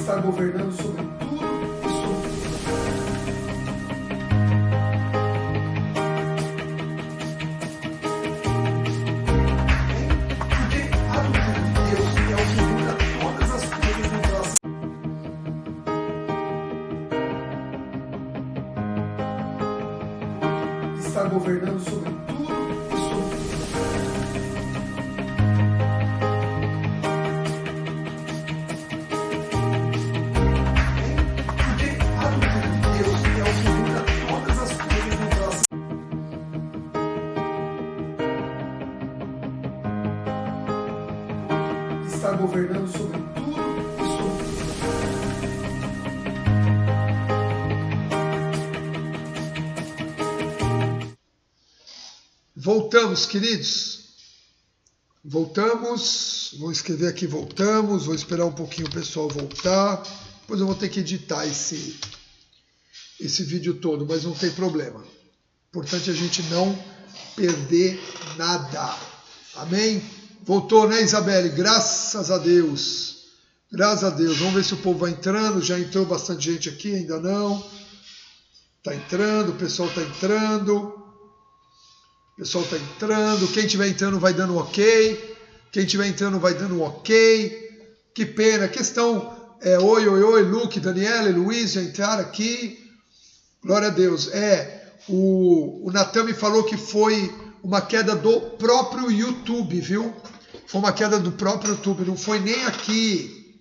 está governando sobre tudo e sobre porque a doutrina de Deus é o que muda todas as coisas no nosso. Está governando sobre tudo e sobre porque a doutrina de Deus é o que muda todas as coisas no nosso. Está governando sobre tudo e sobre Voltamos, queridos. Voltamos. Vou escrever aqui voltamos. Vou esperar um pouquinho o pessoal voltar. Depois eu vou ter que editar esse vídeo todo, mas não tem problema. Importante a gente não perder nada. Amém? Voltou, né, Isabelle? Graças a Deus. Graças a Deus. Vamos ver se o povo vai entrando. Já entrou bastante gente aqui, ainda não. Está entrando, o pessoal está entrando. O pessoal está entrando. Quem estiver entrando vai dando ok. Quem estiver entrando vai dando ok. Que pena. A questão é oi, Luke, Daniela e Luiz já entraram aqui. Glória a Deus. O Natan me falou que foi uma queda do próprio YouTube, viu? Foi uma queda do próprio YouTube. Não foi nem aqui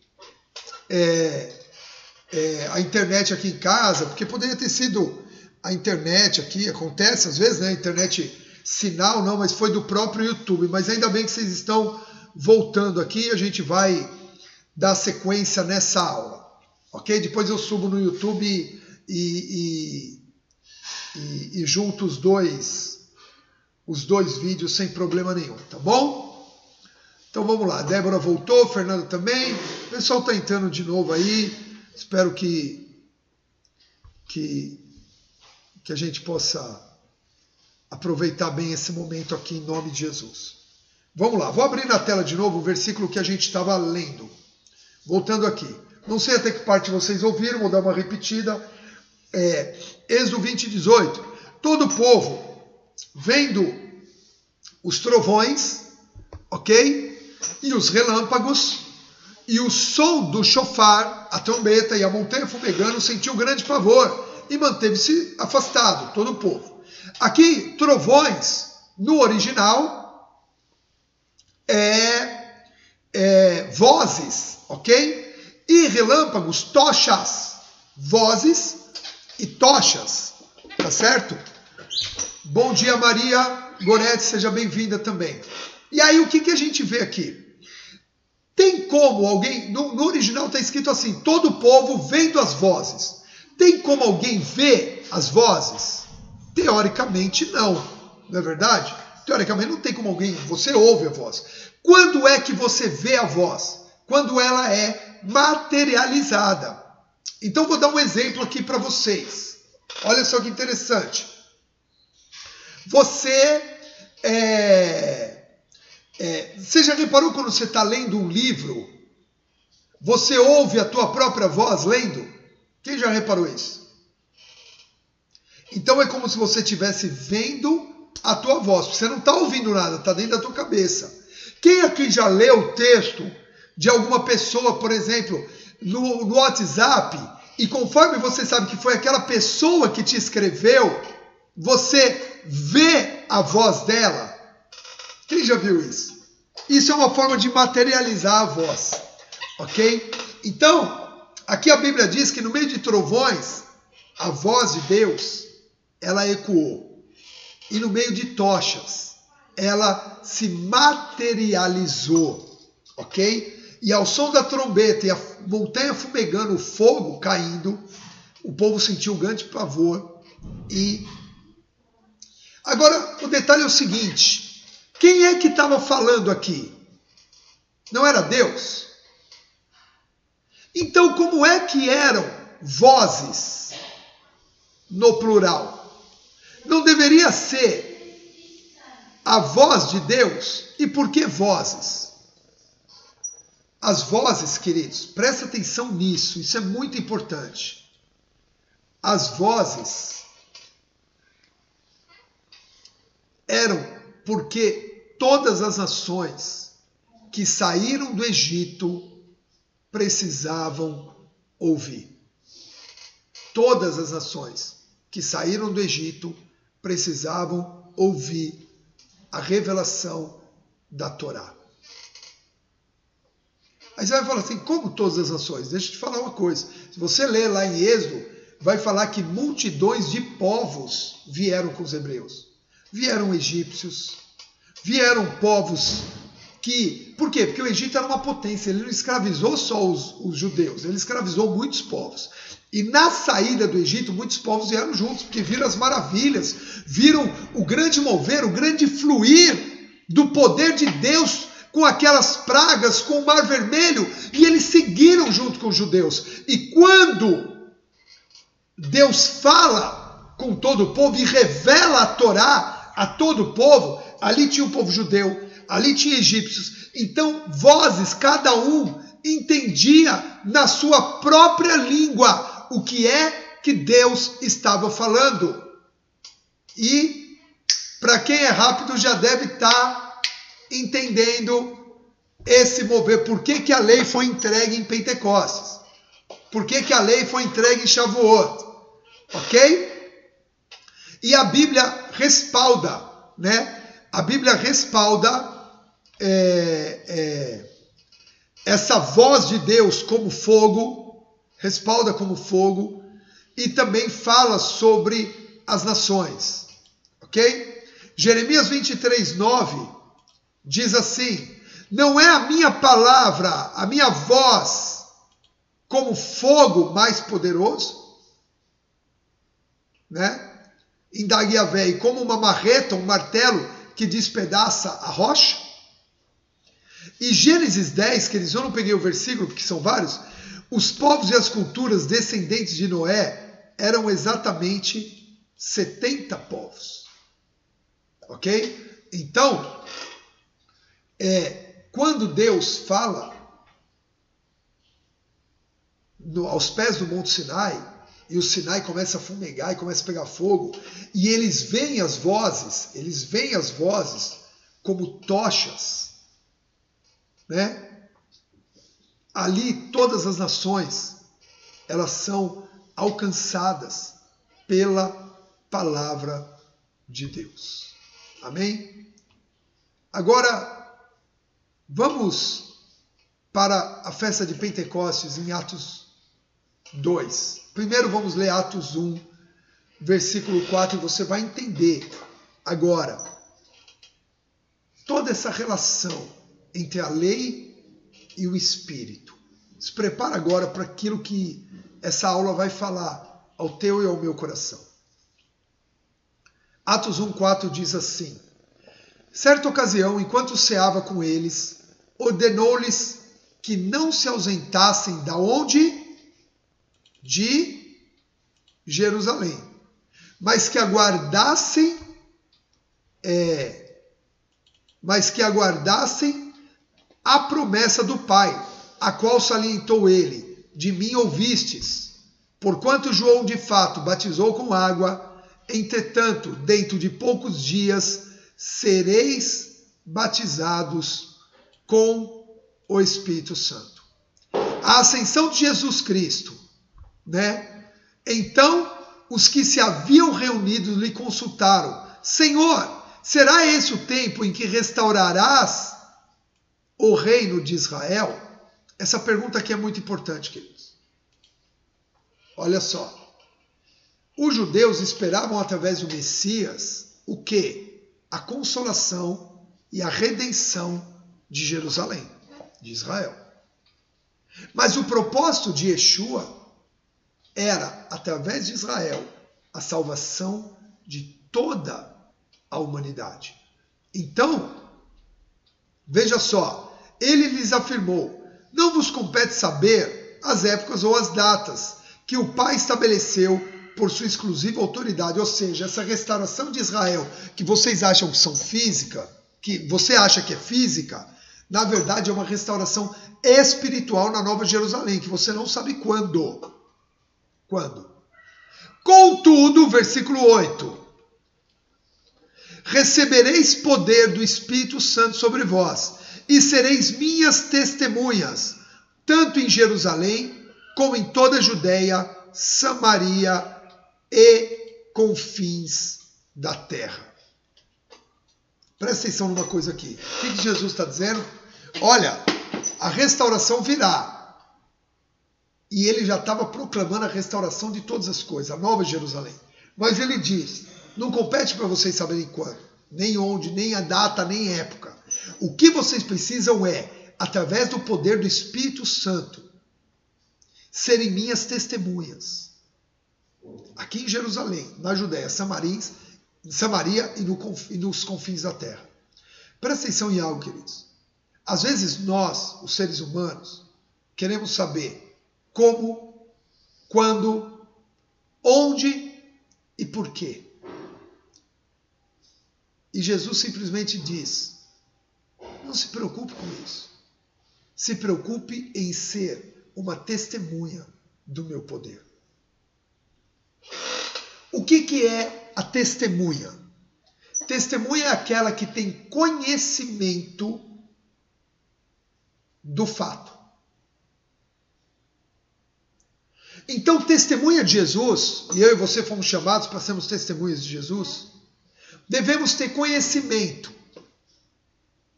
a internet aqui em casa, porque poderia ter sido a internet aqui. Acontece às vezes, né? A internet... sinal não, mas foi do próprio YouTube. Mas ainda bem que vocês estão voltando aqui. A gente vai dar sequência nessa aula, ok? Depois eu subo no YouTube e junto os dois vídeos sem problema nenhum, tá bom? Então vamos lá. Débora voltou, Fernando também. O pessoal está entrando de novo aí. Espero que a gente possa aproveitar bem esse momento aqui em nome de Jesus. Vamos lá, vou abrir na tela de novo o versículo que a gente estava lendo. Voltando aqui. Não sei até que parte vocês ouviram, vou dar uma repetida. Êxodo 20, 18. Todo o povo, vendo os trovões, ok? E os relâmpagos, e o som do chofar, a trombeta e a montanha fumegando, sentiu grande pavor e manteve-se afastado, todo o povo. Aqui, trovões, no original, vozes, ok? E relâmpagos, tochas, vozes e tochas, tá certo? Bom dia, Maria Gorete, seja bem-vinda também. E aí, o que a gente vê aqui? Tem como alguém, no original está escrito assim, todo o povo vendo as vozes. Tem como alguém ver as vozes? Teoricamente não, não é verdade? Teoricamente não tem como alguém, você ouve a voz. Quando é que você vê a voz? Quando ela é materializada. Então vou dar um exemplo aqui para vocês. Olha só que interessante. Você já reparou quando você está lendo um livro, você ouve a tua própria voz lendo? Quem já reparou isso? Então é como se você estivesse vendo a tua voz. Você não está ouvindo nada, está dentro da tua cabeça. Quem aqui já leu o texto de alguma pessoa, por exemplo, no WhatsApp, e conforme você sabe que foi aquela pessoa que te escreveu, você vê a voz dela? Quem já viu isso? Isso é uma forma de materializar a voz, ok? Então, aqui a Bíblia diz que no meio de trovões, a voz de Deus, ela ecoou. E no meio de tochas, ela se materializou, ok? E ao som da trombeta e a montanha fumegando, o fogo caindo, o povo sentiu grande pavor. E agora, o detalhe é o seguinte, quem é que estava falando aqui? Não era Deus? Então, como é que eram vozes no plural? Não deveria ser a voz de Deus? E por que vozes? As vozes, queridos, presta atenção nisso, isso é muito importante. As vozes eram porque todas as nações que saíram do Egito precisavam ouvir. Todas as nações que saíram do Egito precisavam ouvir a revelação da Torá. Aí você vai falar assim, como todas as nações? Deixa eu te falar uma coisa. Se você ler lá em Êxodo, vai falar que multidões de povos vieram com os hebreus. Vieram egípcios, vieram povos que... Por quê? Porque o Egito era uma potência, ele não escravizou só os judeus, ele escravizou muitos povos. E na saída do Egito, muitos povos vieram juntos, porque viram as maravilhas, viram o grande mover, o grande fluir do poder de Deus com aquelas pragas, com o Mar Vermelho, e eles seguiram junto com os judeus. E quando Deus fala com todo o povo e revela a Torá a todo o povo, ali tinha o povo judeu, ali tinha egípcios. Então, vozes, cada um entendia na sua própria língua o que é que Deus estava falando. E, para quem é rápido, já deve estar entendendo esse mover. Por que a lei foi entregue em Pentecostes? Por que a lei foi entregue em Shavuot? Ok? E a Bíblia respalda, né? A Bíblia respalda essa voz de Deus como fogo, respalda como fogo, e também fala sobre as nações. Ok? Jeremias 23:9 diz assim: não é a minha palavra, a minha voz, como fogo mais poderoso? Né? Indague Yahvé, e como uma marreta, um martelo que despedaça a rocha? E Gênesis 10, que eu não peguei o versículo, porque são vários, os povos e as culturas descendentes de Noé eram exatamente 70 povos. Ok? Então, quando Deus fala aos pés do Monte Sinai, e o Sinai começa a fumegar e começa a pegar fogo, e eles veem as vozes como tochas, né? Ali todas as nações, elas são alcançadas pela palavra de Deus. Amém? Agora, vamos para a festa de Pentecostes em Atos 2. Primeiro vamos ler Atos 1, versículo 4, e você vai entender agora toda essa relação entre a lei e o Espírito. Se prepara agora para aquilo que essa aula vai falar ao teu e ao meu coração. Atos 1,4 diz assim: certa ocasião, enquanto ceava com eles, ordenou-lhes que não se ausentassem da onde? De Jerusalém, mas que aguardassem a promessa do Pai, a qual salientou ele: de mim ouvistes, porquanto João de fato batizou com água, entretanto, dentro de poucos dias sereis batizados com o Espírito Santo. A ascensão de Jesus Cristo, né? Então, os que se haviam reunido lhe consultaram: Senhor, será esse o tempo em que restaurarás o reino de Israel? Essa pergunta aqui é muito importante, queridos. Olha só. Os judeus esperavam através do Messias o quê? A consolação e a redenção de Jerusalém, de Israel. Mas o propósito de Yeshua era, através de Israel, a salvação de toda a humanidade. Então, veja só, ele lhes afirmou: não vos compete saber as épocas ou as datas que o Pai estabeleceu por sua exclusiva autoridade. Ou seja, essa restauração de Israel, que vocês acham que são física, que você acha que é física, Na verdade, é uma restauração espiritual na Nova Jerusalém, que você não sabe quando. Quando? Contudo, versículo 8. Recebereis poder do Espírito Santo sobre vós, e sereis minhas testemunhas, tanto em Jerusalém, como em toda a Judeia, Samaria e confins da terra. Presta atenção numa coisa aqui. O que Jesus está dizendo? Olha, a restauração virá. E ele já estava proclamando a restauração de todas as coisas, a Nova Jerusalém. Mas ele diz, não compete para vocês saberem quando, nem onde, nem a data, nem a época. O que vocês precisam é, através do poder do Espírito Santo, serem minhas testemunhas. Aqui em Jerusalém, na Judéia, Samaria e nos confins da terra. Presta atenção em algo, queridos. Às vezes nós, os seres humanos, queremos saber como, quando, onde e por quê. E Jesus simplesmente diz, não se preocupe com isso. Se preocupe em ser uma testemunha do meu poder. O que é a testemunha? Testemunha é aquela que tem conhecimento do fato. Então, testemunha de Jesus, e eu e você fomos chamados para sermos testemunhas de Jesus, devemos ter conhecimento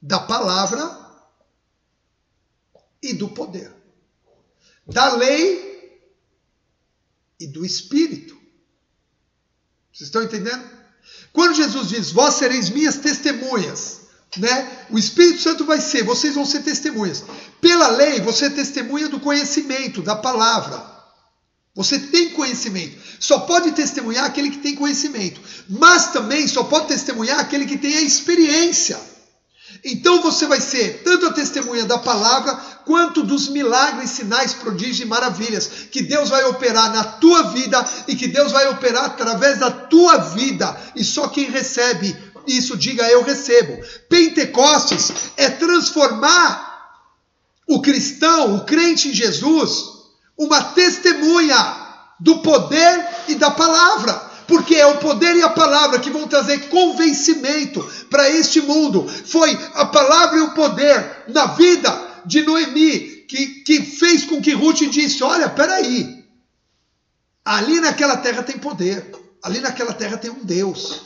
da palavra e do poder, da lei e do Espírito. Vocês estão entendendo? Quando Jesus diz, vós sereis minhas testemunhas, né? O Espírito Santo vai ser, vocês vão ser testemunhas. Pela lei, você é testemunha do conhecimento, da palavra. Você tem conhecimento. Só pode testemunhar aquele que tem conhecimento. Mas também só pode testemunhar aquele que tem a experiência. Então você vai ser tanto a testemunha da palavra, quanto dos milagres, sinais, prodígios e maravilhas que Deus vai operar na tua vida e que Deus vai operar através da tua vida. E só quem recebe isso, diga eu recebo. Pentecostes é transformar o cristão, o crente em Jesus, uma testemunha do poder e da palavra. Porque é o poder e a palavra que vão trazer convencimento para este mundo. Foi a palavra e o poder na vida de Noemi que fez com que Ruth disse, olha, peraí, ali naquela terra tem poder, ali naquela terra tem um Deus.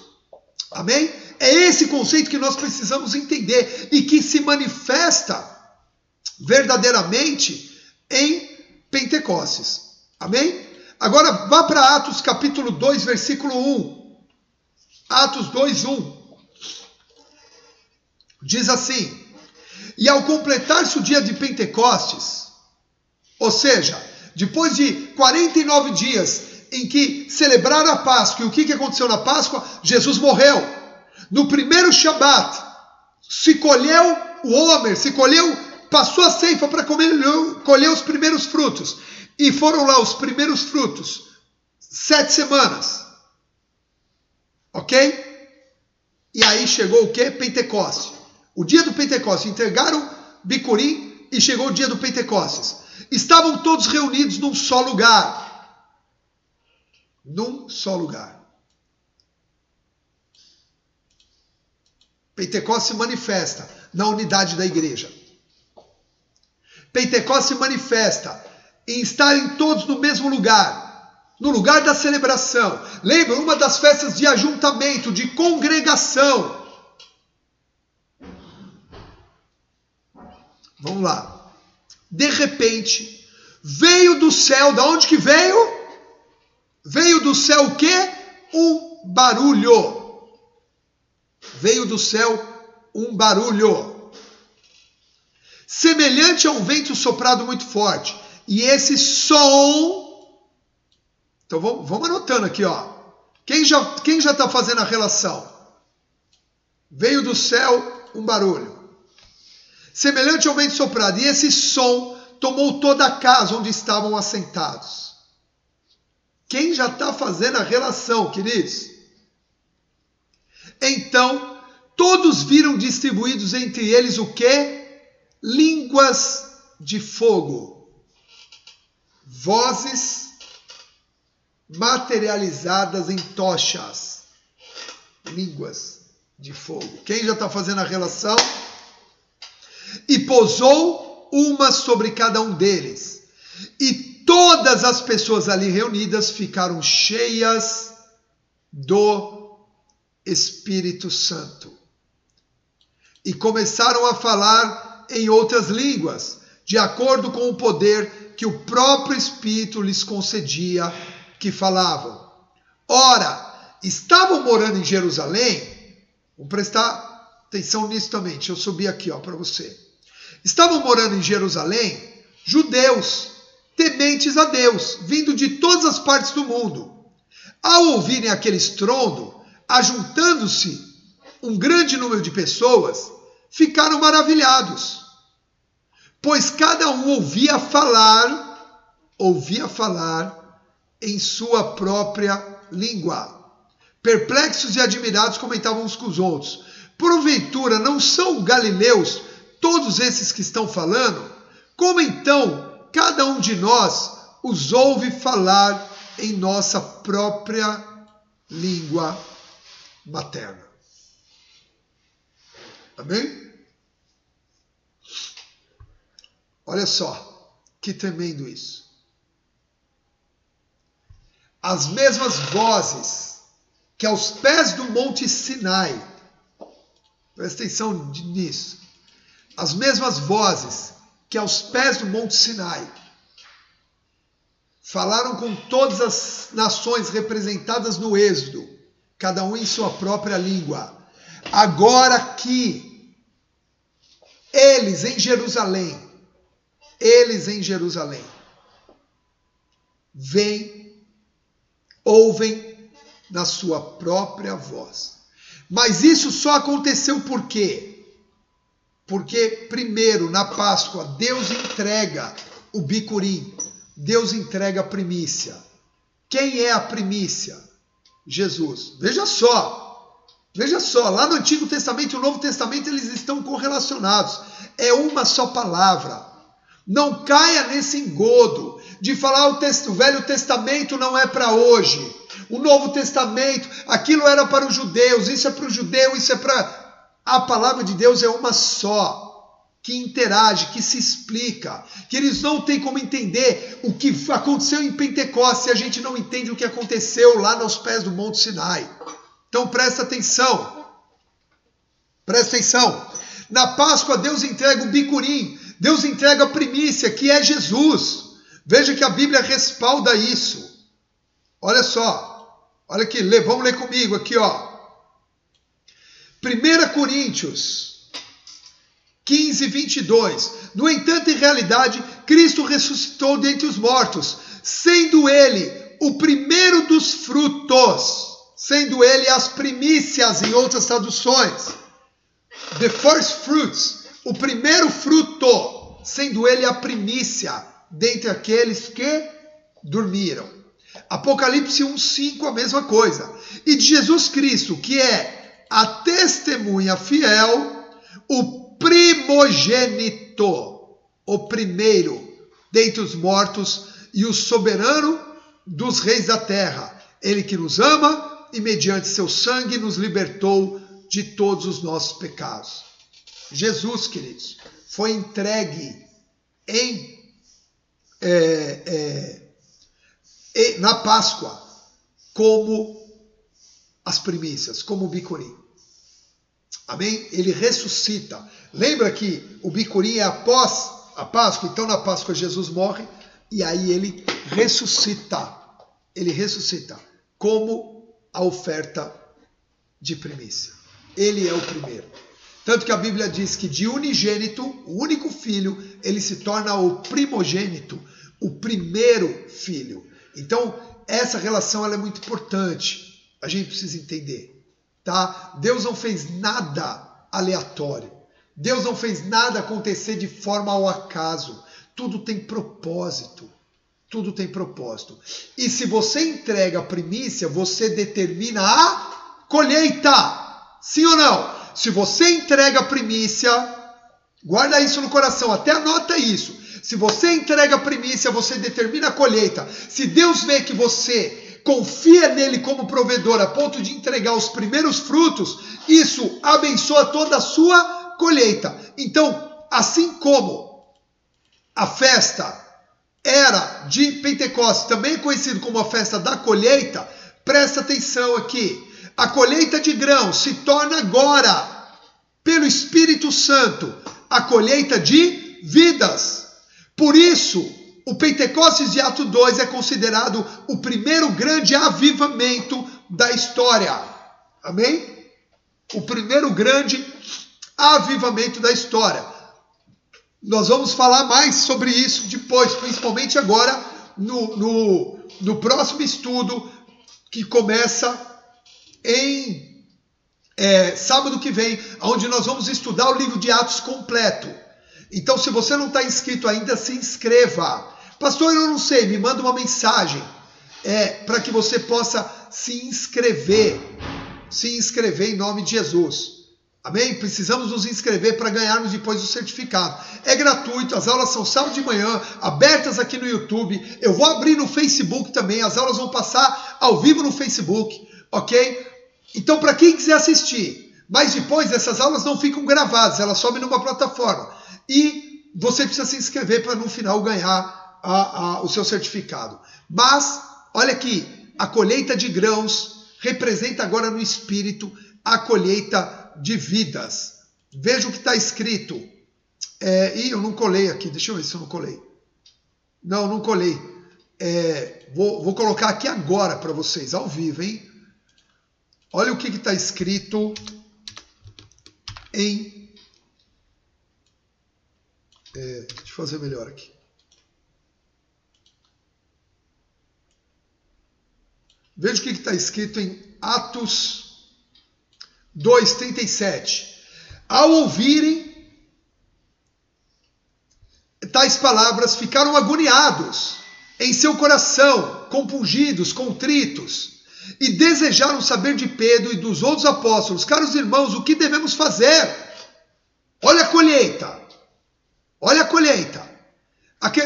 Amém? É esse conceito que nós precisamos entender e que se manifesta verdadeiramente em Pentecostes. Amém? Agora vá para Atos capítulo 2, versículo 1. Atos 2, 1. Diz assim, e ao completar-se o dia de Pentecostes, ou seja, depois de 49 dias em que celebraram a Páscoa, e o que aconteceu na Páscoa? Jesus morreu. No primeiro Shabat, se colheu o homer, passou a ceifa para colher os primeiros frutos. E foram lá os primeiros frutos, 7 semanas, ok? E aí chegou o quê? Pentecostes. O dia do Pentecostes, entregaram Bicurim e chegou o dia do Pentecostes. Estavam todos reunidos num só lugar. Num só lugar. Pentecostes se manifesta na unidade da igreja. Pentecostes se manifesta em estarem todos no mesmo lugar, no lugar da celebração. Lembra, uma das festas de ajuntamento, de congregação. Vamos lá. De repente, veio do céu, da onde que veio? Veio do céu o quê? Um barulho. Veio do céu um barulho. Semelhante a um vento soprado muito forte. E esse som, então vamos anotando aqui, ó. Quem já está fazendo a relação? Veio do céu um barulho. Semelhante ao vento soprado. E esse som tomou toda a casa onde estavam assentados. Quem já está fazendo a relação, queridos? Então, todos viram distribuídos entre eles o quê? línguas de fogo, vozes materializadas em tochas, línguas de fogo. Quem já está fazendo a relação? E pousou uma sobre cada um deles. E todas as pessoas ali reunidas ficaram cheias do Espírito Santo. E começaram a falar em outras línguas, de acordo com o poder que o próprio Espírito lhes concedia que falavam. Ora, estavam morando em Jerusalém. Vamos prestar atenção nisso também. Deixa eu subir aqui para você. Estavam morando em Jerusalém judeus, tementes a Deus, vindo de todas as partes do mundo. Ao ouvirem aquele estrondo, ajuntando-se um grande número de pessoas, ficaram maravilhados, pois cada um ouvia falar em sua própria língua. Perplexos e admirados comentavam uns com os outros: porventura não são galileus todos esses que estão falando? Como então cada um de nós os ouve falar em nossa própria língua materna? Amém? Olha só, que tremendo isso. As mesmas vozes que aos pés do Monte Sinai, presta atenção nisso, as mesmas vozes que aos pés do Monte Sinai falaram com todas as nações representadas no Êxodo, cada um em sua própria língua. Agora que eles em Jerusalém, ouvem na sua própria voz. Mas isso só aconteceu por quê? Porque primeiro, na Páscoa, Deus entrega o bicurim, Deus entrega a primícia. Quem é a primícia? Jesus. Veja só, lá no Antigo Testamento e no Novo Testamento eles estão correlacionados. É uma só palavra. Não caia nesse engodo de falar o Velho Testamento não é para hoje. O Novo Testamento, aquilo era para os judeus, isso é para o judeu, isso é para... A palavra de Deus é uma só, que interage, que se explica, que eles não têm como entender o que aconteceu em Pentecostes se a gente não entende o que aconteceu lá nos pés do Monte Sinai. Então presta atenção. Na Páscoa Deus entrega o bicurim, Deus entrega a primícia, que é Jesus. Veja que a Bíblia respalda isso. Olha só, olha aqui, vamos ler comigo aqui, 1 Coríntios 15, 22. No entanto, em realidade, Cristo ressuscitou dentre os mortos, sendo ele o primeiro dos frutos, sendo ele as primícias, em outras traduções. The first fruits, o primeiro fruto, sendo ele a primícia dentre aqueles que dormiram. Apocalipse 1:5, a mesma coisa. E de Jesus Cristo, que é a testemunha fiel, o primogênito, o primeiro dentre os mortos e o soberano dos reis da terra. Ele que nos ama e mediante seu sangue nos libertou de todos os nossos pecados. Jesus, queridos, foi entregue na Páscoa como as primícias, como o bicurim. Amém? Ele ressuscita. Lembra que o bicurim é após a Páscoa? Então na Páscoa Jesus morre e aí ele ressuscita. Ele ressuscita como a oferta de primícia. Ele é o primeiro. Tanto que a Bíblia diz que de unigênito, o único filho, ele se torna o primogênito, o primeiro filho. Então essa relação ela é muito importante. A gente precisa entender. Tá? Deus não fez nada aleatório. Deus não fez nada acontecer de forma ao acaso. Tudo tem propósito. Tudo tem propósito. E se você entrega a primícia, você determina a colheita. Sim ou não? Se você entrega a primícia, Guarda isso no coração, até anota isso. Se você entrega a primícia, você determina a colheita. Se Deus vê que você confia nele como provedor a ponto de entregar os primeiros frutos, isso abençoa toda a sua colheita. Então, assim como a festa era de Pentecostes, também conhecido como a festa da colheita, presta atenção aqui. A colheita de grãos se torna agora, pelo Espírito Santo, a colheita de vidas. Por isso, o Pentecostes de Atos 2 é considerado o primeiro grande avivamento da história. Amém? O primeiro grande avivamento da história. Nós vamos falar mais sobre isso depois, principalmente agora no próximo estudo que começa em sábado que vem, onde nós vamos estudar o livro de Atos completo. Então, se você não está inscrito ainda, se inscreva. Pastor, eu não sei, me manda uma mensagem para que você possa se inscrever em nome de Jesus. Amém? Precisamos nos inscrever para ganharmos depois o certificado. É gratuito, as aulas são sábado de manhã, abertas aqui no YouTube. Eu vou abrir no Facebook também, as aulas vão passar ao vivo no Facebook, ok? Então, para quem quiser assistir, mas depois essas aulas não ficam gravadas, elas sobem numa plataforma. E você precisa se inscrever para no final ganhar o seu certificado. Mas, olha aqui, a colheita de grãos representa agora no Espírito a colheita de vidas. Veja o que está escrito. Eu não colei aqui, deixa eu ver se eu não colei. Não colei. Vou colocar aqui agora para vocês, ao vivo, hein? Olha o que está escrito em... deixa eu fazer melhor aqui. Veja o que está escrito em Atos 2:37. Ao ouvirem tais palavras, ficaram agoniados em seu coração, compungidos, contritos, e desejaram saber de Pedro e dos outros apóstolos: caros irmãos, o que devemos fazer? Olha a colheita. Olha a colheita.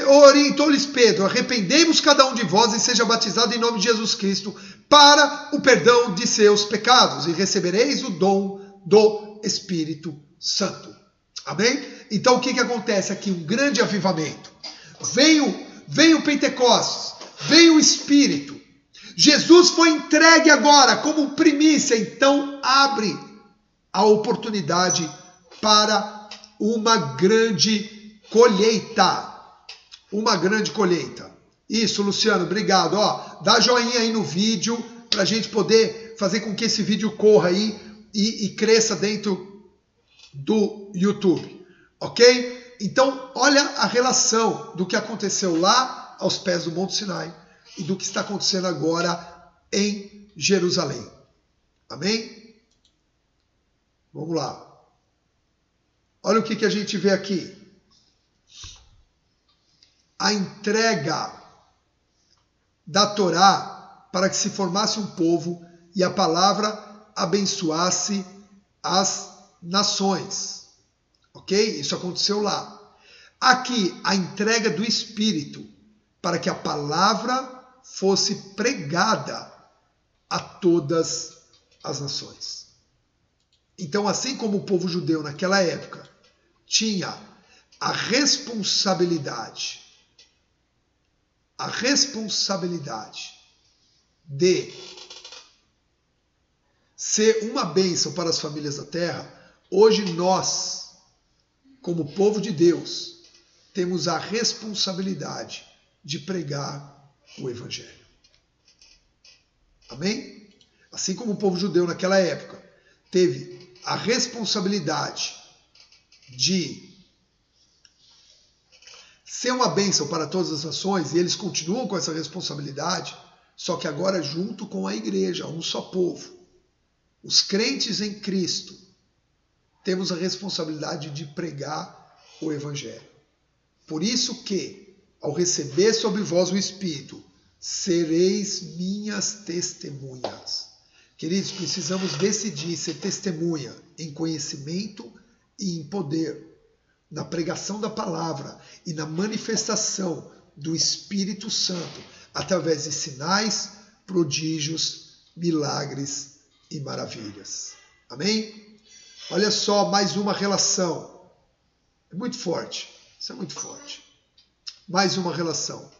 Orientou-lhes Pedro: arrependei-vos cada um de vós e seja batizado em nome de Jesus Cristo para o perdão de seus pecados, e recebereis o dom do Espírito Santo. Amém? Então o que acontece aqui? Um grande avivamento. Veio o Pentecostes, veio o Espírito. Jesus foi entregue agora como primícia, então abre a oportunidade para uma grande colheita. Uma grande colheita. Isso, Luciano, obrigado. Dá joinha aí no vídeo para a gente poder fazer com que esse vídeo corra aí e cresça dentro do YouTube. Ok? Então, olha a relação do que aconteceu lá aos pés do Monte Sinai e do que está acontecendo agora em Jerusalém. Amém? Vamos lá. Olha o que a gente vê aqui. A entrega da Torá para que se formasse um povo e a palavra abençoasse as nações. Ok? Isso aconteceu lá. Aqui, a entrega do Espírito para que a palavra fosse pregada a todas as nações. Então, assim como o povo judeu naquela época tinha a responsabilidade de ser uma bênção para as famílias da terra, hoje nós, como povo de Deus, temos a responsabilidade de pregar o Evangelho. Amém? Assim como o povo judeu naquela época teve a responsabilidade de ser uma bênção para todas as nações, e eles continuam com essa responsabilidade, só que agora junto com a igreja, um só povo. Os crentes em Cristo temos a responsabilidade de pregar o Evangelho. Por isso que, ao receber sobre vós o Espírito, sereis minhas testemunhas. Queridos, precisamos decidir ser testemunha em conhecimento e em poder. na pregação da palavra e na manifestação do Espírito Santo, através de sinais, prodígios, milagres e maravilhas. Amém? Olha só, mais uma relação. É muito forte. Isso é muito forte. Mais uma relação.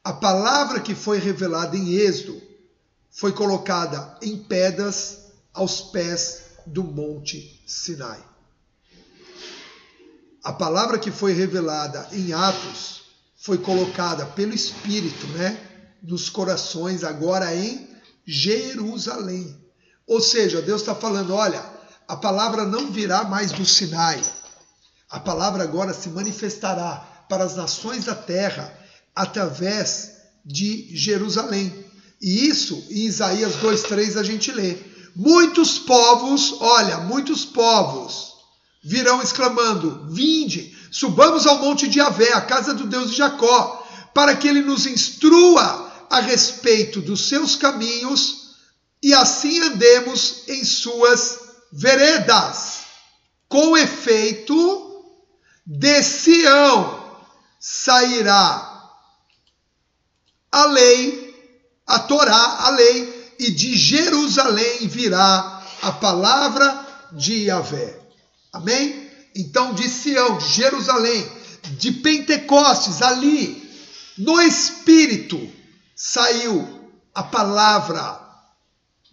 A palavra que foi revelada em Êxodo foi colocada em pedras aos pés do Monte Sinai. A palavra que foi revelada em Atos foi colocada pelo Espírito, nos corações agora em Jerusalém. Ou seja, Deus está falando, olha, a palavra não virá mais do Sinai. A palavra agora se manifestará para as nações da terra através de Jerusalém. E isso, em Isaías 2:3 a gente lê. Muitos povos virão exclamando, vinde, subamos ao monte de Yahvé, a casa do Deus de Jacó, para que ele nos instrua a respeito dos seus caminhos e assim andemos em suas veredas. Com efeito, de Sião sairá a lei, a Torá, a lei, e de Jerusalém virá a palavra de Yahvé. Amém? Então, de Sião, de Jerusalém, de Pentecostes, ali, no Espírito, saiu a palavra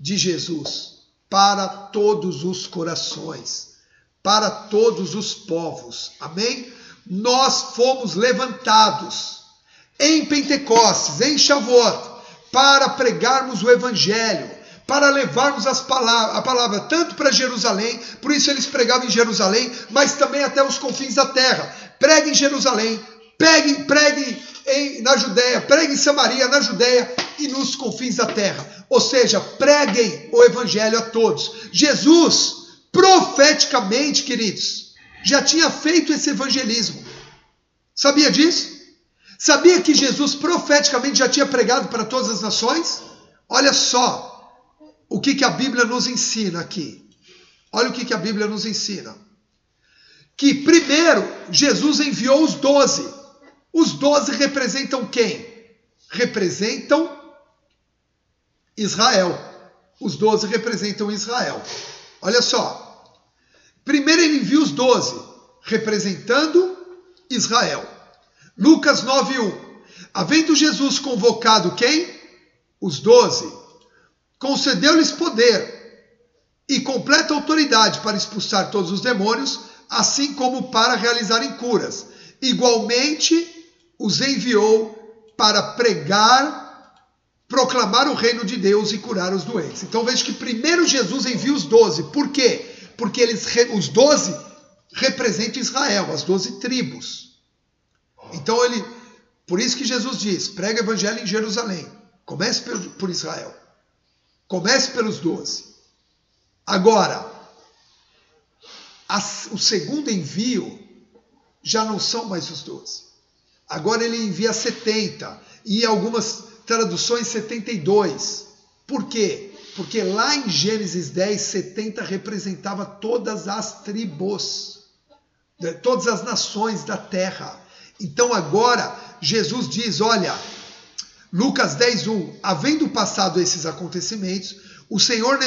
de Jesus para todos os corações, para todos os povos. Amém? Nós fomos levantados em Pentecostes, em Shavuot, para pregarmos o Evangelho, para levarmos a palavra tanto para Jerusalém, por isso eles pregavam em Jerusalém, mas também até os confins da terra. Pregue em Jerusalém, pregue na Judéia, pregue em Samaria, na Judéia e nos confins da terra. Ou seja, preguem o Evangelho a todos. Jesus, profeticamente, queridos, já tinha feito esse evangelismo. Sabia disso? Sabia que Jesus profeticamente já tinha pregado para todas as nações? Olha só o que a Bíblia nos ensina aqui. Olha o que a Bíblia nos ensina. Que primeiro Jesus enviou os 12. Os 12 representam quem? Representam Israel. Os 12 representam Israel. Olha só. Primeiro ele envia os 12, representando Israel. Lucas 9:1. Havendo Jesus convocado quem? Os 12. Concedeu-lhes poder e completa autoridade para expulsar todos os demônios, assim como para realizarem curas. Igualmente, os enviou para proclamar o reino de Deus e curar os doentes. Então veja que primeiro Jesus envia os 12. Por quê? Porque os 12 representam Israel, as 12 tribos. Então por isso que Jesus diz, prega o evangelho em Jerusalém. Comece por Israel. Comece pelos 12. Agora, o segundo envio já não são mais os 12. Agora ele envia 70 e em algumas traduções 72. Por quê? Porque lá em Gênesis 10, 70 representava todas as tribos, todas as nações da terra. Então agora Jesus diz, olha, Lucas 10:1, havendo passado esses acontecimentos, o Senhor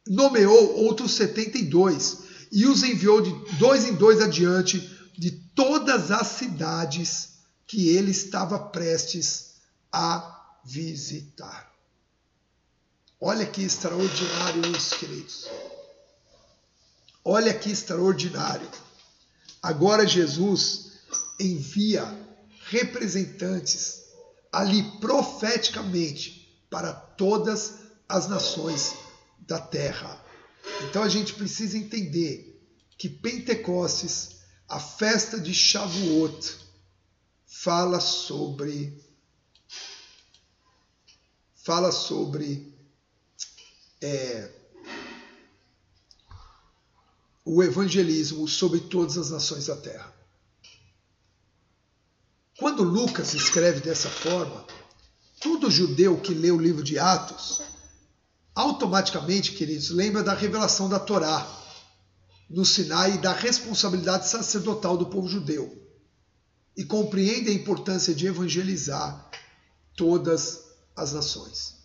nomeou outros 72 e os enviou de 2 em 2 adiante de todas as cidades que ele estava prestes a visitar. Olha que extraordinário isso, queridos. Olha que extraordinário. Agora Jesus envia representantes ali profeticamente para todas as nações da terra. Então a gente precisa entender que Pentecostes, a festa de Shavuot, fala sobre o evangelismo sobre todas as nações da terra. Quando Lucas escreve dessa forma, todo judeu que lê o livro de Atos, automaticamente, queridos, lembra da revelação da Torá. no Sinai da responsabilidade sacerdotal do povo judeu e compreende a importância de evangelizar todas as nações.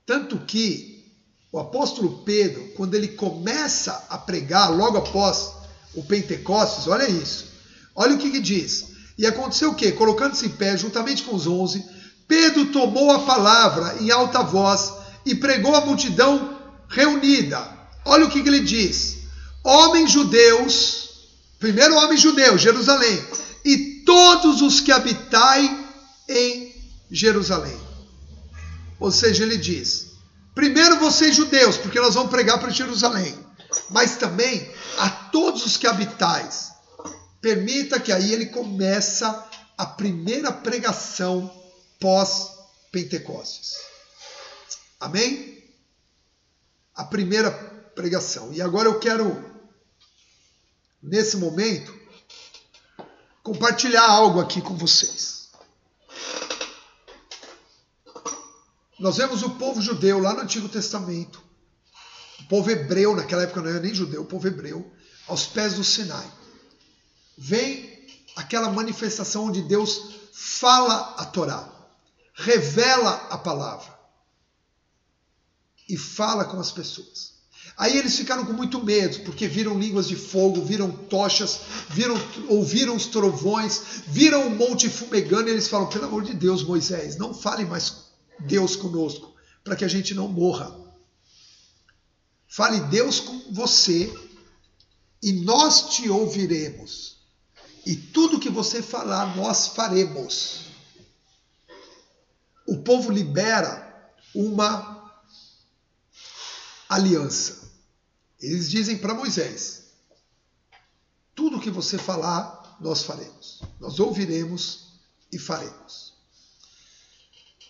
Tanto que o apóstolo Pedro, quando ele começa a pregar logo após o Pentecostes, olha isso, olha o que diz. E aconteceu o quê? Colocando-se em pé juntamente com os 11, Pedro tomou a palavra em alta voz e pregou à multidão reunida. Olha o que ele diz. Homens judeus, primeiro homem judeu, Jerusalém, e todos os que habitai em Jerusalém. Ou seja, ele diz, primeiro vocês judeus, porque nós vamos pregar para Jerusalém, mas também a todos os que habitais. Permita que aí ele começa a primeira pregação pós-Pentecostes. Amém? A primeira pregação. E agora eu quero, nesse momento, compartilhar algo aqui com vocês. Nós vemos o povo judeu lá no Antigo Testamento, o povo hebreu, naquela época não era nem judeu, o povo hebreu, aos pés do Sinai. Vem aquela manifestação onde Deus fala a Torá, revela a palavra e fala com as pessoas. Aí eles ficaram com muito medo, porque viram línguas de fogo, viram tochas, ouviram os trovões, viram o monte fumegando, e eles falam, pelo amor de Deus, Moisés, não fale mais Deus conosco, para que a gente não morra. Fale Deus com você, e nós te ouviremos. E tudo que você falar, nós faremos. O povo libera uma aliança. Eles dizem para Moisés, tudo que você falar, nós faremos. Nós ouviremos e faremos.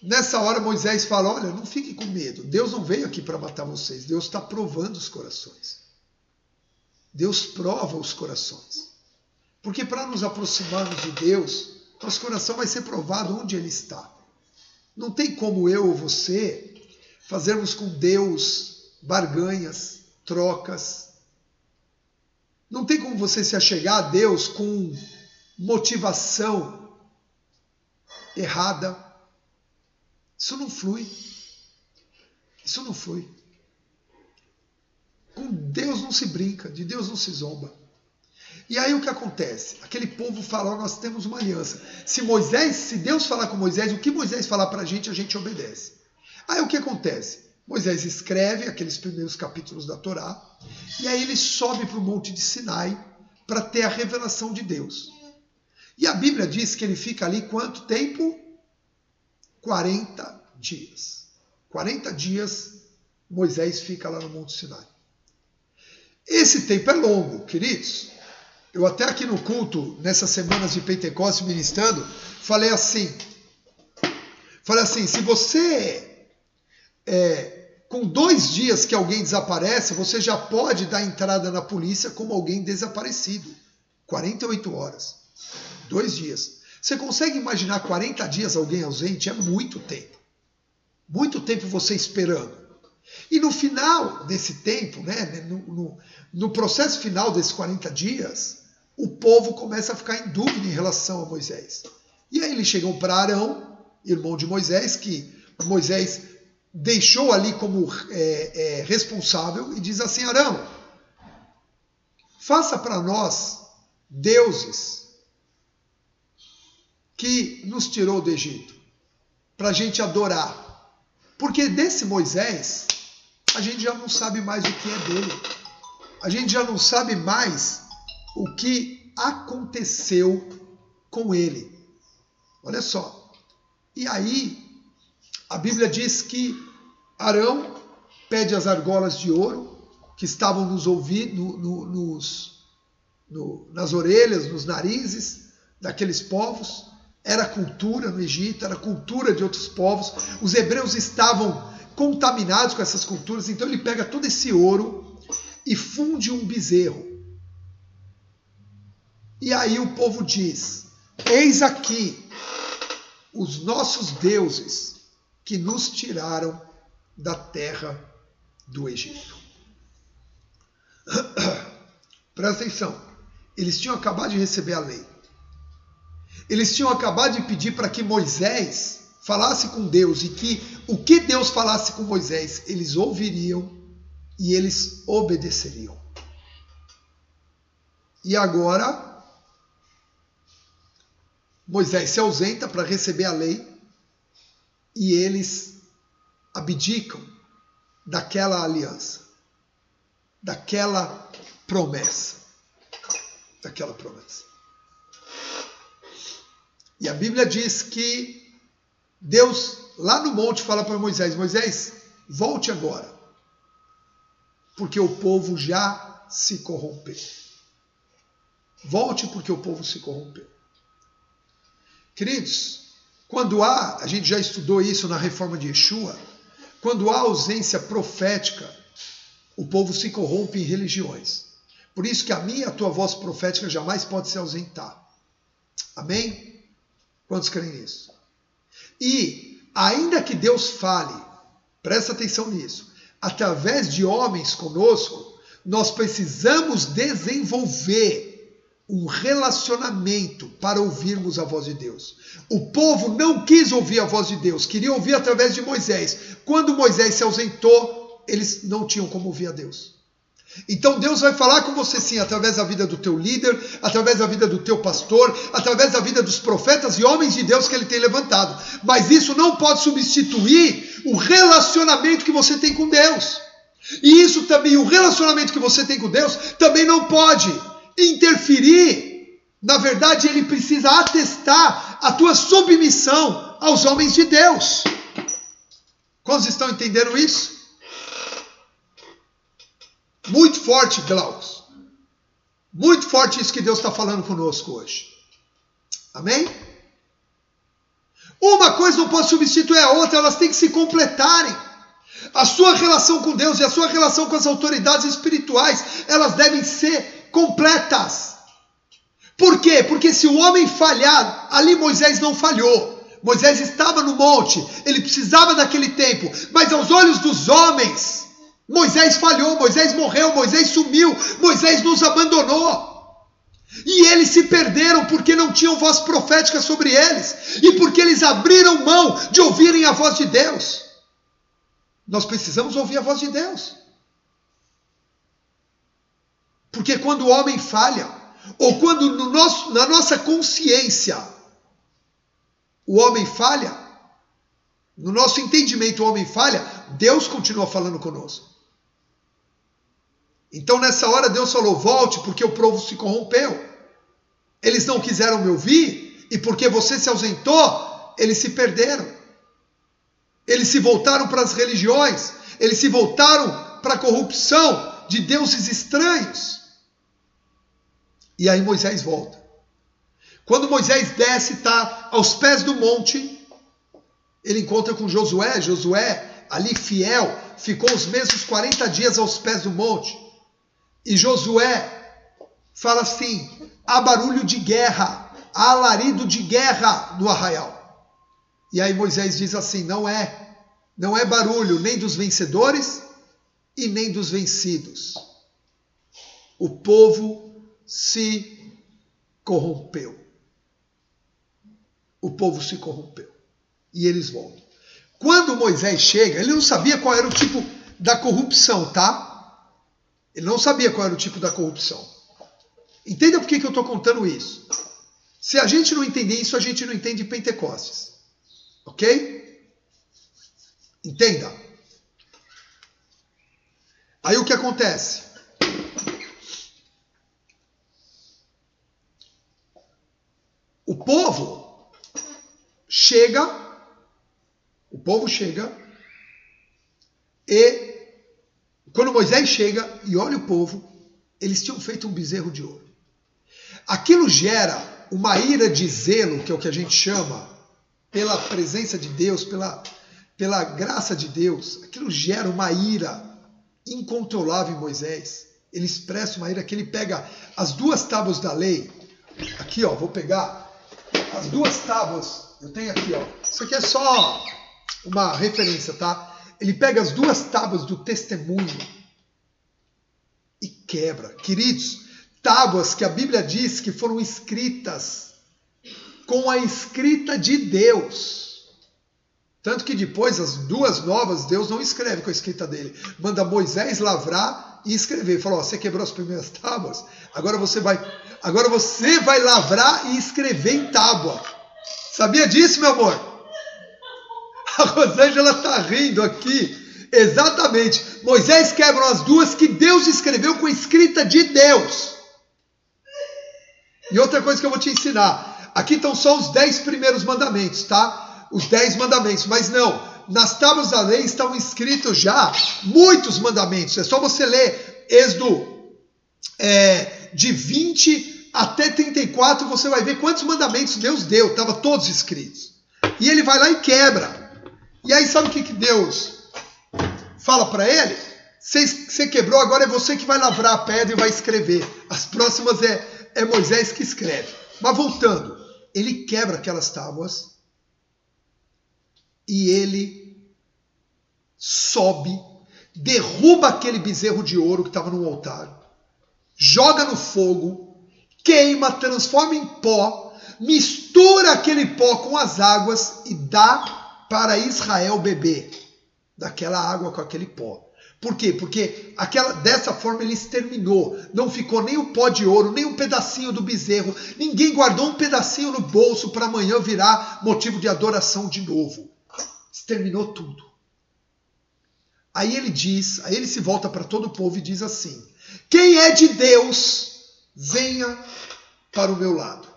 Nessa hora Moisés fala, olha, não fique com medo. Deus não veio aqui para matar vocês. Deus está provando os corações. Deus prova os corações. Porque para nos aproximarmos de Deus, nosso coração vai ser provado onde Ele está. Não tem como eu ou você fazermos com Deus barganhas, trocas. Não tem como você se achegar a Deus com motivação errada. Isso não flui. Isso não flui. Com Deus não se brinca, de Deus não se zomba. E aí o que acontece? Aquele povo fala, nós temos uma aliança. Se Deus falar com Moisés, o que Moisés falar para a gente obedece. Aí o que acontece? Moisés escreve aqueles primeiros capítulos da Torá, e aí ele sobe para o Monte de Sinai para ter a revelação de Deus. E a Bíblia diz que ele fica ali quanto tempo? 40 dias. 40 dias Moisés fica lá no Monte Sinai. Esse tempo é longo, queridos. Eu até aqui no culto, nessas semanas de Pentecostes, ministrando, falei assim, se você, com 2 dias que alguém desaparece, você já pode dar entrada na polícia como alguém desaparecido. 48 horas. 2 dias. Você consegue imaginar 40 dias alguém ausente? É muito tempo. Muito tempo você esperando. E no final desse tempo, né, no processo final desses 40 dias, o povo começa a ficar em dúvida em relação a Moisés. E aí eles chegam para Arão, irmão de Moisés, que Moisés deixou ali como responsável, e diz assim, Arão, faça para nós deuses que nos tirou do Egito, para a gente adorar. Porque desse Moisés, a gente já não sabe mais o que é dele. A gente já não sabe mais o que aconteceu com ele. Olha só. E aí, a Bíblia diz que Arão pede as argolas de ouro que estavam nos ouvidos, nas orelhas, nos narizes daqueles povos. Era cultura no Egito, era cultura de outros povos. Os hebreus estavam contaminados com essas culturas, então ele pega todo esse ouro e funde um bezerro. E aí o povo diz, eis aqui os nossos deuses que nos tiraram da terra do Egito. Presta atenção. Eles tinham acabado de receber a lei. Eles tinham acabado de pedir para que Moisés falasse com Deus e que o que Deus falasse com Moisés, eles ouviriam e eles obedeceriam. E agora, Moisés se ausenta para receber a lei e eles abdicam daquela aliança, daquela promessa. E a Bíblia diz que Deus, lá no monte, fala para Moisés, Moisés, volte agora, porque o povo já se corrompeu. Volte porque o povo se corrompeu. Queridos, quando a gente já estudou isso na reforma de Yeshua, quando há ausência profética, o povo se corrompe em religiões. Por isso que a minha e a tua voz profética jamais pode se ausentar. Amém? Quantos creem nisso? E, ainda que Deus fale, presta atenção nisso, através de homens conosco, nós precisamos desenvolver um relacionamento para ouvirmos a voz de Deus. O povo não quis ouvir a voz de Deus, queria ouvir através de Moisés. Quando Moisés se ausentou, eles não tinham como ouvir a Deus. Então Deus vai falar com você sim, através da vida do teu líder, através da vida do teu pastor, através da vida dos profetas e homens de Deus que ele tem levantado. Mas isso não pode substituir o relacionamento que você tem com Deus. E isso também, o relacionamento que você tem com Deus, também não pode interferir. Na verdade, ele precisa atestar a tua submissão aos homens de Deus. Quantos estão entendendo isso? Muito forte, Glaucus. Muito forte isso que Deus está falando conosco hoje. Amém? Uma coisa não pode substituir a outra, elas têm que se completarem. A sua relação com Deus e a sua relação com as autoridades espirituais, elas devem ser completas. Por quê? Porque se o homem falhar, ali Moisés não falhou. Moisés estava no monte, ele precisava daquele tempo, mas aos olhos dos homens, Moisés falhou, Moisés morreu, Moisés sumiu, Moisés nos abandonou. E eles se perderam porque não tinham voz profética sobre eles e porque eles abriram mão de ouvirem a voz de Deus. Nós precisamos ouvir a voz de Deus. Porque quando o homem falha, ou quando na nossa consciência o homem falha, no nosso entendimento o homem falha, Deus continua falando conosco. Então nessa hora Deus falou, volte porque o povo se corrompeu. Eles não quiseram me ouvir e porque você se ausentou, eles se perderam. Eles se voltaram para as religiões, eles se voltaram para a corrupção de deuses estranhos. E aí Moisés volta. Quando Moisés desce, está aos pés do monte, ele encontra com Josué. Josué, ali fiel, ficou os mesmos 40 dias aos pés do monte. E Josué fala assim, há barulho de guerra, há alarido de guerra no arraial. E aí Moisés diz assim, não é barulho nem dos vencedores e nem dos vencidos. O povo se corrompeu. O povo se corrompeu. E eles voltam. Quando Moisés chega, ele não sabia qual era o tipo da corrupção, tá? Ele não sabia qual era o tipo da corrupção. Entenda por que eu estou contando isso. Se a gente não entender isso, a gente não entende Pentecostes. Ok? Entenda. Aí o que acontece? O povo chega e quando Moisés chega e olha o povo, eles tinham feito um bezerro de ouro. Aquilo gera uma ira de zelo, que é o que a gente chama, pela presença de Deus, pela graça de Deus. Aquilo gera uma ira incontrolável em Moisés. Ele expressa uma ira que ele pega as 2 tábuas da lei. Aqui, ó, vou pegar as 2 tábuas. Eu tenho aqui, ó. Isso aqui é só uma referência, tá? Ele pega as 2 tábuas do testemunho e quebra. Queridos, tábuas que a Bíblia diz que foram escritas com a escrita de Deus. Tanto que depois, as duas novas, Deus não escreve com a escrita dele. Manda Moisés lavrar e escrever. Ele falou, ó, você quebrou as primeiras tábuas, agora você vai lavrar e escrever em tábua. Sabia disso, meu amor? A Rosângela está rindo aqui. Exatamente. Moisés quebra as duas que Deus escreveu com a escrita de Deus. E outra coisa que eu vou te ensinar. Aqui estão só os 10 primeiros mandamentos, tá? Os 10 mandamentos. Mas não. Nas tábuas da lei estão escritos já muitos mandamentos. É só você ler Êxodo de 20 até 34. Você vai ver quantos mandamentos Deus deu. Estavam todos escritos. E ele vai lá e quebra. E aí sabe o que Deus fala para ele? Você quebrou, agora é você que vai lavrar a pedra e vai escrever. As próximas é Moisés que escreve. Mas voltando, ele quebra aquelas tábuas e ele sobe, derruba aquele bezerro de ouro que estava no altar, joga no fogo, queima, transforma em pó, mistura aquele pó com as águas e dá para Israel beber daquela água com aquele pó. Por quê? Porque dessa forma ele exterminou. Não ficou nem o pó de ouro, nem um pedacinho do bezerro. Ninguém guardou um pedacinho no bolso para amanhã virar motivo de adoração de novo. Exterminou tudo. Aí ele se volta para todo o povo e diz assim: quem é de Deus, venha para o meu lado.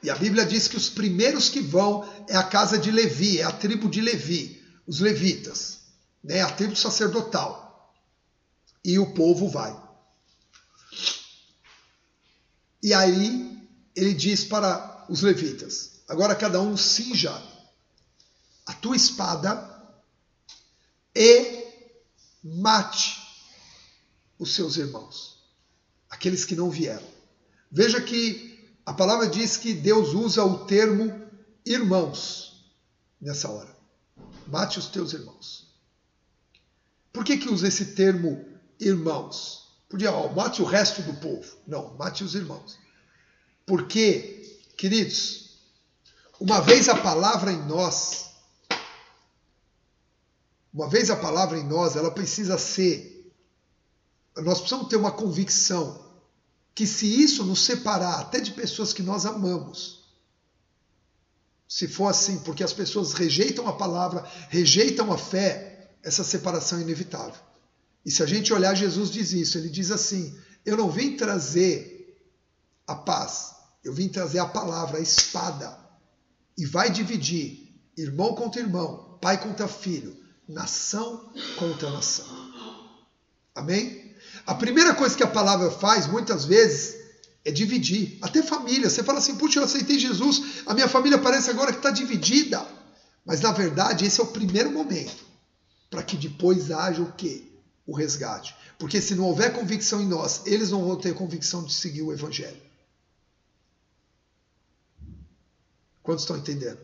E a Bíblia diz que os primeiros que vão é a casa de Levi, é a tribo de Levi, os levitas, né? A tribo sacerdotal. E o povo vai. E aí ele diz para os levitas: agora cada um cinja a tua espada e mate os seus irmãos, aqueles que não vieram. Veja que a palavra diz que Deus usa o termo irmãos nessa hora. Mate os teus irmãos. Por que usa esse termo irmãos? Podia, mate o resto do povo. Não, mate os irmãos. Porque, queridos, uma vez a palavra em nós, ela precisa ser, nós precisamos ter uma convicção que se isso nos separar até de pessoas que nós amamos, se for assim, porque as pessoas rejeitam a palavra, rejeitam a fé, essa separação é inevitável. E se a gente olhar, Jesus diz isso, ele diz assim: eu não vim trazer a paz, eu vim trazer a palavra, a espada, e vai dividir irmão contra irmão, pai contra filho, nação contra nação. Amém? A primeira coisa que a palavra faz, muitas vezes, é dividir. Até família. Você fala assim, puxa, eu aceitei Jesus, a minha família parece agora que está dividida. Mas, na verdade, esse é o primeiro momento para que depois haja o quê? O resgate. Porque se não houver convicção em nós, eles não vão ter convicção de seguir o Evangelho. Quantos estão entendendo?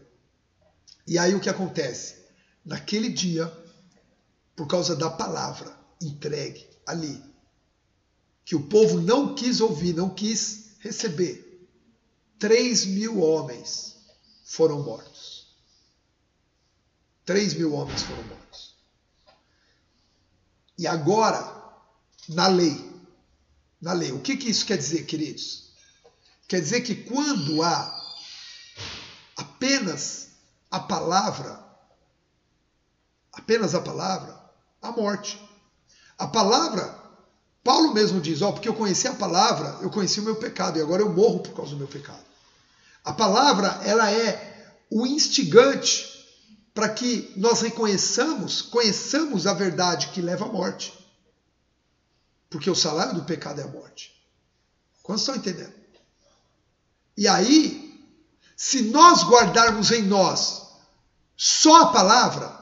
E aí o que acontece? Naquele dia, por causa da palavra entregue ali, que o povo não quis ouvir, não quis receber, 3.000 homens foram mortos. 3.000 homens foram mortos. E agora, na lei, o que isso quer dizer, queridos? Quer dizer que quando há apenas a palavra, a morte. A palavra, Paulo mesmo diz, porque eu conheci a palavra, eu conheci o meu pecado e agora eu morro por causa do meu pecado. A palavra, ela é o instigante para que nós conheçamos a verdade que leva à morte. Porque o salário do pecado é a morte. Quantos estão entendendo? E aí, se nós guardarmos em nós só a palavra,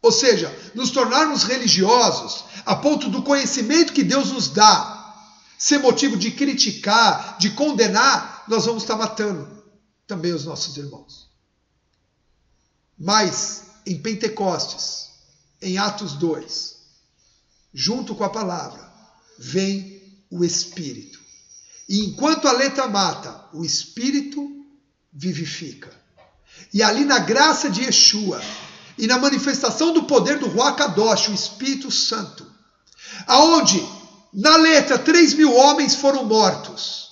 ou seja, nos tornarmos religiosos a ponto do conhecimento que Deus nos dá ser motivo de criticar, de condenar, nós vamos estar matando também os nossos irmãos. Mas em Pentecostes, em Atos 2, junto com a palavra, vem o Espírito. E enquanto a letra mata, o Espírito vivifica. E ali na graça de Yeshua e na manifestação do poder do Ruach Kadosh, o Espírito Santo, aonde na letra 3.000 homens foram mortos.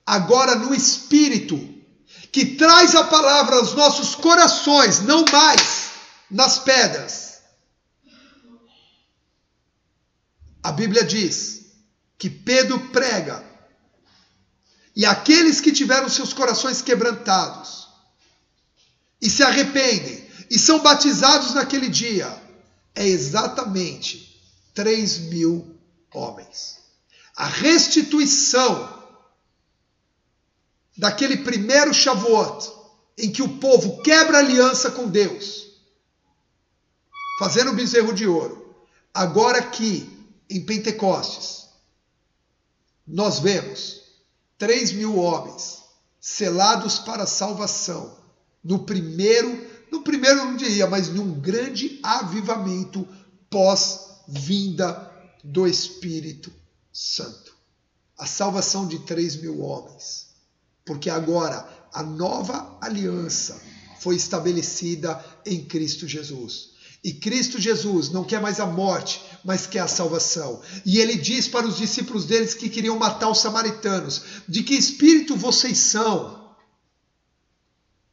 Agora no Espírito, que traz a palavra aos nossos corações, não mais nas pedras. A Bíblia diz que Pedro prega, e aqueles que tiveram seus corações quebrantados e se arrependem e são batizados naquele dia, é exatamente 3.000 homens. A restituição daquele primeiro Shavuot, em que o povo quebra aliança com Deus, fazendo o bezerro de ouro. Agora aqui, em Pentecostes, nós vemos 3.000 homens selados para a salvação, no primeiro não diria, mas num grande avivamento pós-vinda do Espírito Santo. A salvação de 3.000 homens. Porque agora a nova aliança foi estabelecida em Cristo Jesus. E Cristo Jesus não quer mais a morte, mas quer a salvação. E ele diz para os discípulos deles que queriam matar os samaritanos: de que espírito vocês são?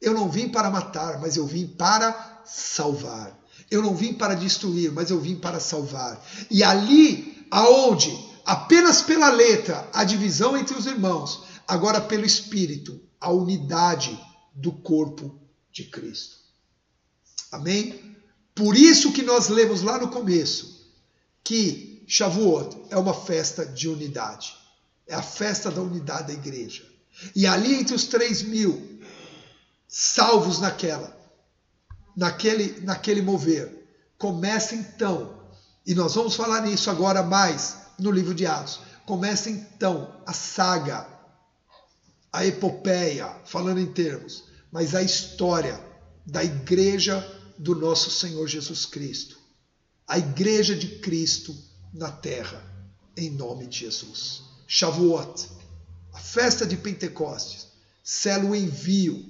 Eu não vim para matar, mas eu vim para salvar. Eu não vim para destruir, mas eu vim para salvar. E ali, aonde apenas pela letra a divisão entre os irmãos, agora pelo Espírito, a unidade do corpo de Cristo. Amém? Por isso que nós lemos lá no começo que Shavuot é uma festa de unidade. É a festa da unidade da igreja. E ali entre os 3.000 salvos naquele mover, começa então, e nós vamos falar nisso agora mais no livro de Atos, começa então a saga, a epopeia, falando em termos, mas a história da igreja do nosso Senhor Jesus Cristo. A igreja de Cristo na terra, em nome de Jesus. Shavuot, a festa de Pentecostes, sela o envio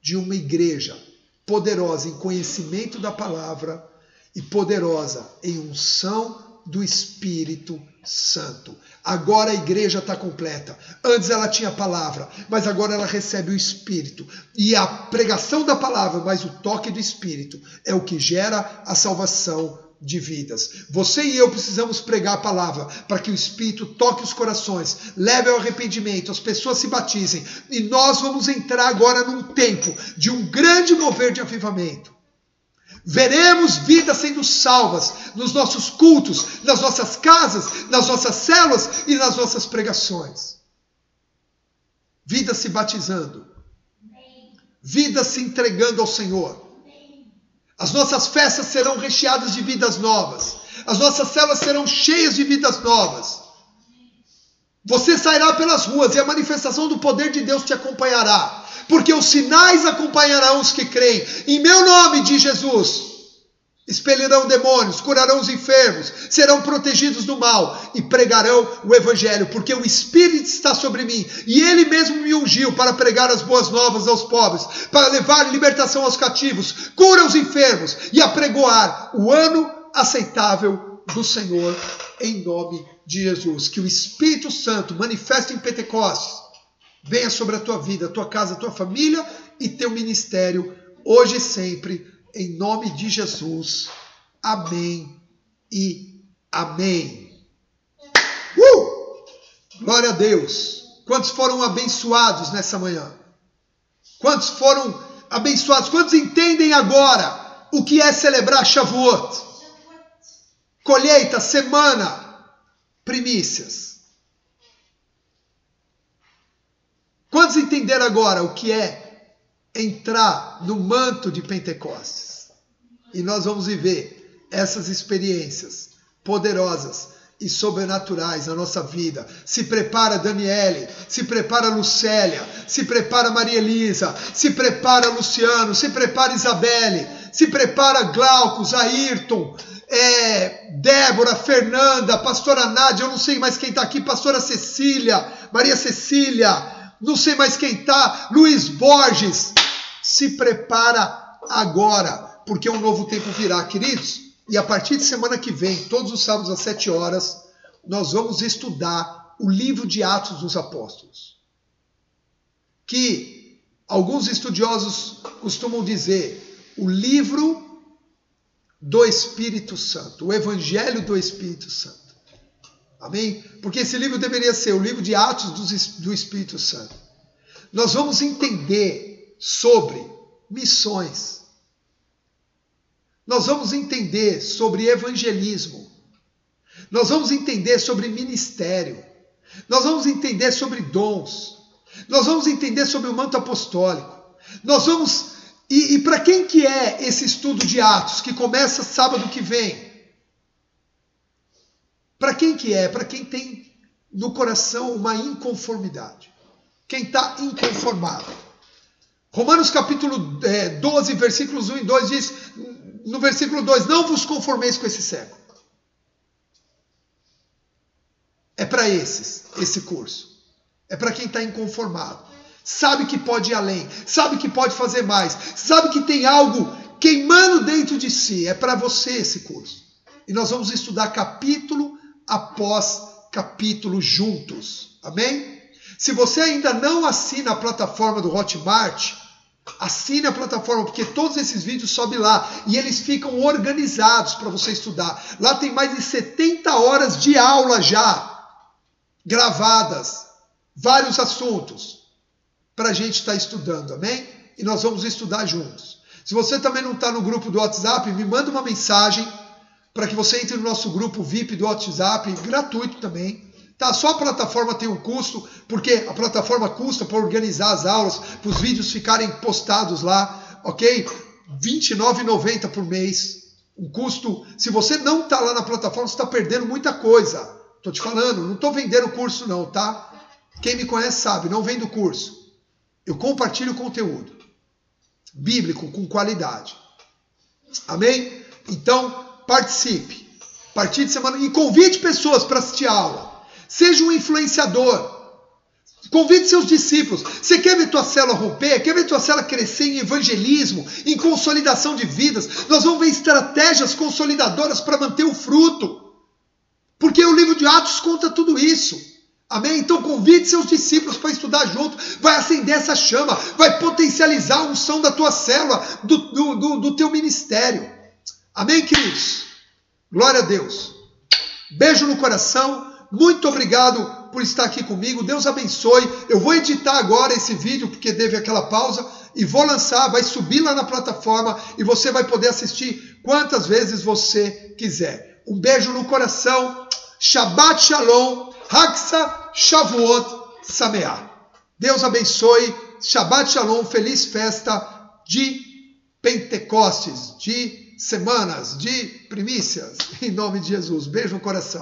de uma igreja poderosa em conhecimento da palavra e poderosa em unção do Espírito Santo. Agora a igreja está completa. Antes ela tinha a palavra, mas agora ela recebe o Espírito. E a pregação da palavra, mas o toque do Espírito, é o que gera a salvação de vidas. Você e eu precisamos pregar a palavra para que o Espírito toque os corações, leve ao arrependimento, as pessoas se batizem. E nós vamos entrar agora num tempo de um grande mover de avivamento. Veremos vidas sendo salvas nos nossos cultos, nas nossas casas, nas nossas células e nas nossas pregações. Vidas se batizando. Vidas se entregando ao Senhor. As nossas festas serão recheadas de vidas novas. As nossas células serão cheias de vidas novas. Você sairá pelas ruas e a manifestação do poder de Deus te acompanhará. Porque os sinais acompanharão os que creem. Em meu nome, diz Jesus, expelirão demônios, curarão os enfermos, serão protegidos do mal e pregarão o Evangelho, porque o Espírito está sobre mim e Ele mesmo me ungiu para pregar as boas novas aos pobres, para levar libertação aos cativos, cura aos enfermos e apregoar o ano aceitável do Senhor, em nome de Jesus. Que o Espírito Santo manifeste em Pentecostes, venha sobre a tua vida, a tua casa, a tua família e teu ministério, hoje e sempre, em nome de Jesus. Amém e amém. Glória a Deus. Quantos foram abençoados nessa manhã? Quantos foram abençoados? Quantos entendem agora o que é celebrar Shavuot? Colheita, semana, primícias. Quantos entenderam agora o que é entrar no manto de Pentecostes? E nós vamos viver essas experiências poderosas e sobrenaturais na nossa vida. Se prepara, Daniele, se prepara, Lucélia, se prepara, Maria Elisa, se prepara, Luciano, se prepara, Isabelle, Se prepara Glaucus, Ayrton, Débora, Fernanda, pastora Nádia, eu não sei mais quem está aqui, pastora Cecília, Maria Cecília, não sei mais quem está, Luiz Borges. Se prepara agora, porque um novo tempo virá, queridos. E a partir de semana que vem, todos os sábados às 7 horas, nós vamos estudar o livro de Atos dos Apóstolos. Que alguns estudiosos costumam dizer o livro do Espírito Santo, o Evangelho do Espírito Santo. Amém? Porque esse livro deveria ser o livro de Atos do Espírito Santo. Nós vamos entender sobre missões. Nós vamos entender sobre evangelismo. Nós vamos entender sobre ministério. Nós vamos entender sobre dons. Nós vamos entender sobre o manto apostólico. Nós vamos... E para quem que é esse estudo de Atos, que começa sábado que vem? Para quem que é? Para quem tem no coração uma inconformidade. Quem está inconformado. Romanos capítulo 12, versículos 1 e 2 diz, no versículo 2, não vos conformeis com esse século. É para esse curso. É para quem está inconformado. Sabe que pode ir além, sabe que pode fazer mais, sabe que tem algo queimando dentro de si. É para você esse curso. E nós vamos estudar capítulo após capítulo juntos. Amém? Se você ainda não assina a plataforma do Hotmart, assine a plataforma, porque todos esses vídeos sobem lá e eles ficam organizados para você estudar. Lá tem mais de 70 horas de aula já, gravadas, vários assuntos para a gente estar estudando, amém? E nós vamos estudar juntos. Se você também não está no grupo do WhatsApp, me manda uma mensagem para que você entre no nosso grupo VIP do WhatsApp, gratuito também. Tá? Só a plataforma tem um custo, porque a plataforma custa para organizar as aulas, para os vídeos ficarem postados lá, ok? R$ 29,90 por mês. Um custo, se você não está lá na plataforma, você está perdendo muita coisa. Estou te falando, não estou vendendo o curso não, tá? Quem me conhece sabe, não vendo curso. Eu compartilho conteúdo bíblico com qualidade. Amém? Então, participe. A partir de semana. E convide pessoas para assistir a aula. Seja um influenciador. Convide seus discípulos. Você quer ver tua célula romper? Quer ver tua célula crescer em evangelismo, em consolidação de vidas? Nós vamos ver estratégias consolidadoras para manter o fruto. Porque o livro de Atos conta tudo isso. Amém? Então convide seus discípulos para estudar junto, vai acender essa chama, vai potencializar a unção da tua célula, do teu ministério. Amém, queridos? Glória a Deus. Beijo no coração, muito obrigado por estar aqui comigo, Deus abençoe. Eu vou editar agora esse vídeo, porque teve aquela pausa, e vou lançar, vai subir lá na plataforma, e você vai poder assistir quantas vezes você quiser. Um beijo no coração, Shabbat Shalom, Haxa Shavuot Sameach. Deus abençoe. Shabbat Shalom. Feliz festa de Pentecostes, de semanas, de primícias. Em nome de Jesus. Beijo no coração.